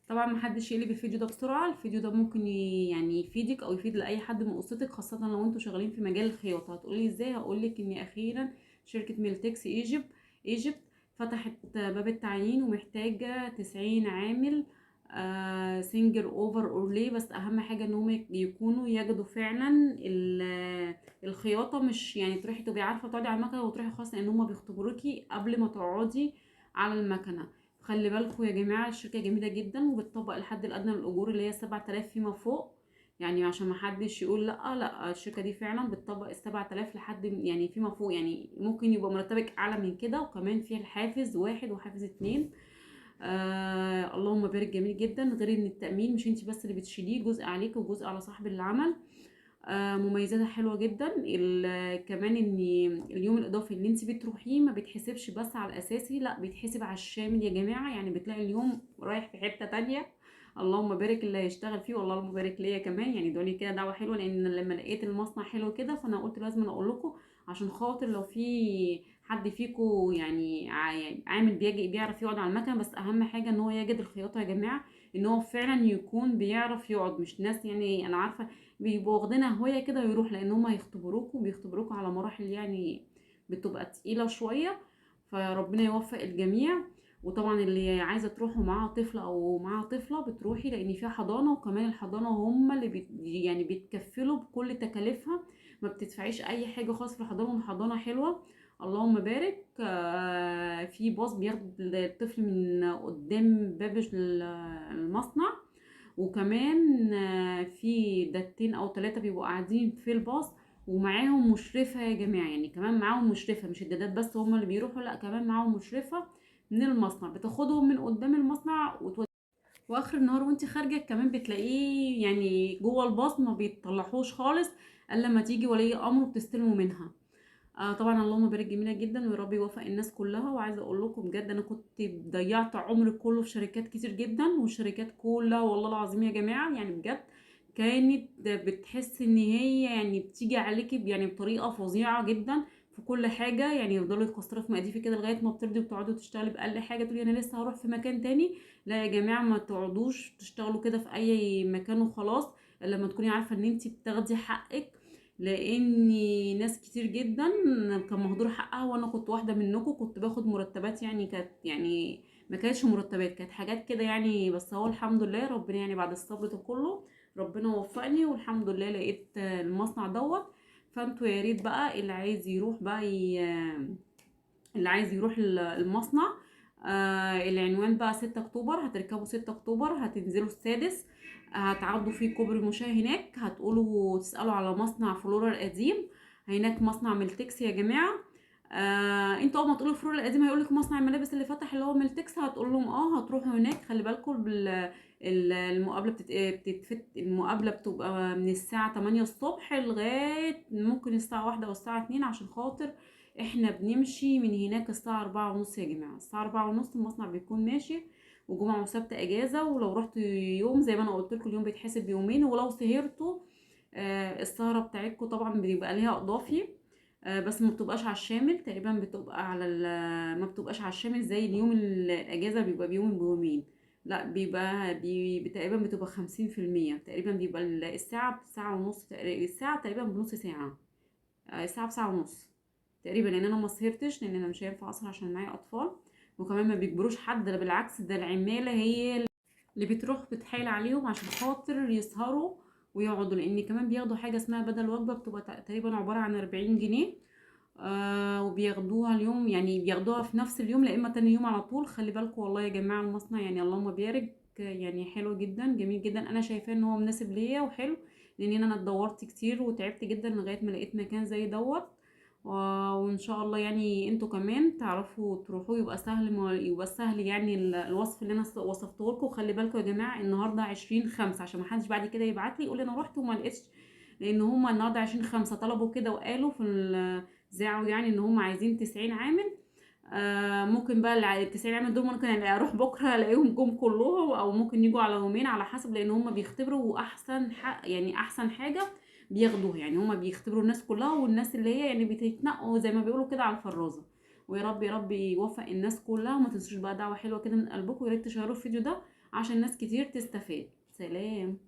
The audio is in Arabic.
طبعا محدش يقلب الفيديو ده بسرعه، الفيديو ده ممكن يعني يفيدك او يفيد لاي حد من اسرتك، خاصه لو انتوا شغالين في مجال الخياطه. هتقولي ازاي؟ هقولك ان اخيرا شركه ميلتكس ايجيبت فتحت باب التعيين، ومحتاجه 90 عامل سنجر اوفر اورلي. بس اهم حاجه ان هم يكونوا يجدوا فعلا الخياطه، مش يعني تروحي تبقي عارفه تقعدي على المكنه وتروحي خلاص، لان هم بيختبروكي قبل ما تقعدي على المكنه. خلي بالكم يا جماعة، الشركة جميلة جدا وبتطبق الحد الأدنى للأجور اللي هي 7000 فيما فوق. يعني عشان ما حدش يقول لا لا، الشركة دي فعلا بتطبق ال7000 لحد يعني فيما فوق، يعني ممكن يبقى مرتبك أعلى من كده، وكمان فيها الحافز 1 وحافز 2. اللهم بارك، جميل جدا. غير ان التأمين مش انت بس اللي بتشيليه، جزء عليك وجزء على صاحب العمل. مميزاتها حلوة جدا. كمان ان اليوم الاضافي اللي انت بتروحيه ما بيتحسبش بس على الاساسي، لا بيتحسب على الشامل يا جماعة. يعني بتلاقي اليوم رايح في حتة تانية. اللهم بارك اللي هيشتغل فيه، والله اللهم بارك ليا كمان. يعني دولي كده دعوة حلوة، لان لما لقيت المصنع حلو كده فانا قلت لازم اقول لكم، عشان خاطر لو في حد فيكم يعني يعني عامل بيجي بيعرف يقعد على المكنه. بس اهم حاجه ان هو يجد الخياطه يا جماعه، ان هو فعلا يكون بيعرف يقعد. مش ناس يعني انا عارفه بيبقوا واخدينها هوايه كده ويروح، لان هم بيختبروكوا على مراحل يعني بتبقى تقيله شويه. فربنا يوفق الجميع. وطبعا اللي عايزه تروح ومعاها طفل او معاها طفله بتروحي، لان فيها حضانه، وكمان الحضانه هم اللي يعني بيتكفلوا بكل تكاليفها. ما بتدفعيش اي حاجه خالص في الحضانه، والحضانه حلوه. اللهم بارك. في باص بياخد الطفل من قدام باب المصنع، وكمان في دتين او 3 بيبقوا قاعدين في الباص، ومعاهم مشرفة يا جماعة. يعني كمان معاهم مشرفة، مش الدادات بس هم اللي بيروحوا، لا كمان معاهم مشرفة من المصنع بتاخدهم من قدام المصنع واخر النهار وانت خارجه كمان بتلاقيه يعني جوه الباص، ما بيطلعوش خالص الا لما تيجي ولي امره بتستلموا منها. طبعا اللهم بارك، جميله جدا، ويا رب يوفق الناس كلها. وعايزه اقول لكم بجد، انا كنت ضيعت عمري كله في شركات كتير جدا، والشركات كلها والله العظيم يا جماعه يعني بجد كانت بتحس ان هي يعني بتيجي عليكي يعني بطريقه فظيعه جدا في كل حاجه. يعني يفضلوا يكسروا في مقاديفي كده لغايه ما بترضي، وتقعدوا تشتغلي باقل حاجه تقولي انا لسه هروح في مكان تاني. لا يا جماعه، ما تقعدوش تشتغلوا كده في اي مكان وخلاص الا لما تكوني عارفه ان انت بتاخدي حقك. لان ناس كتير جدا كان مهدور حقها، وانا كنت واحده منكم، كنت باخد مرتبات يعني كانت يعني ما كانتش مرتبات، كانت حاجات كده يعني. بس هو الحمد لله ربنا يعني بعد الصبر ده كله ربنا وفقني، والحمد لله لقيت المصنع دوت. فانتوا يا ريت بقى اللي عايز يروح بقى اللي عايز يروح المصنع. العنوان بقى 6 اكتوبر، هتركبوا 6 اكتوبر هتنزلوا السادس، هتعدوا في كوبري المشاة هناك، هتقولوا تسألوا على مصنع فلورا القديم. هناك مصنع ملتكس يا جماعة. انتوا اول ما تقولوا فلورا القديم هيقولك مصنع الملابس اللي فتح اللي هو ملتكس، هتقول لهم هتروحوا هناك. خلي بالكم المقابلة المقابلة بتبقى من الساعة 8 الصبح لغاية ممكن الساعة 1 او الساعة 2، عشان خاطر احنا بنمشي من هناك الساعة 4:30 يا جماعة. الساعة 4:30 المصنع بيكون ماشي، وجمعة وسبت اجازة. ولو رحت يوم زي ما انا قلت لكم اليوم بيتحسب بيومين، ولو سهرتوا السهرة بتاعتكم طبعا بيبقى ليها اضافي. بس ما بتبقاش على الشامل تقريبا، بتبقى على ما بتبقاش على الشامل زي اليوم الاجازة بيبقى بيوم بيومين. لا بيبقى تقريبا بتبقى 50% تقريبا، بيبقى الساعة بساعة ونص تقريبا، الساعة تقريبا بنص ساعة. الساعة بساعة ونص تقريبا، لان انا ما سهرتش، لان انا مش هينفع اسهر عشان معايا اطفال. وكمان ما بيجبروش حد، لا بالعكس، ده العمالة هي اللي بتروح بتحايل عليهم عشان خاطر يسهروا ويقعدوا، لان كمان بياخدوا حاجة اسمها بدل وجبة، بتبقى تقريبا عبارة عن 40 جنيه. وبياخدوها اليوم، يعني بياخدوها في نفس اليوم لا اما تاني يوم على طول. خلي بالكم والله يا جماعة المصنع يعني اللهم بارك يعني حلو جدا، جميل جدا. انا شايفاه ان هو مناسب ليا وحلو، لان انا اتدورت كتير وتعبت جدا لغاية ما لقيت مكان زي دوت. وان شاء الله يعني انتوا كمان تعرفوا تروحوا، يبقى سهل، ما يبقى سهل يعني الوصف اللي انا وصفته لكم. خلي بالكم يا جماعه النهارده 20/5، عشان ما حدش بعد كده يبعت لي يقول لي انا رحت وما لقيتش، لان هما النهارده 20/5 طلبوا كده وقالوا في زعوا يعني ان هم عايزين 90 عامل. ممكن بقى ال 90 عامل دول ممكن يعني اروح بكره الاقيهم جم كلهم، او ممكن يجوا على يومين على حسب، لان هم بيختبروا واحسن يعني احسن حاجه بياخدوها. يعني هم بيختبروا الناس كلها، والناس اللي هي يعني بتتنقوا زي ما بيقولوا كده على الفرازه. ويا رب يا رب يوفق الناس كلها. وما تنسوش بقى دعوه حلوه كده من قلبكم، يا ريت تشيروا الفيديو ده عشان ناس كتير تستفاد. سلام.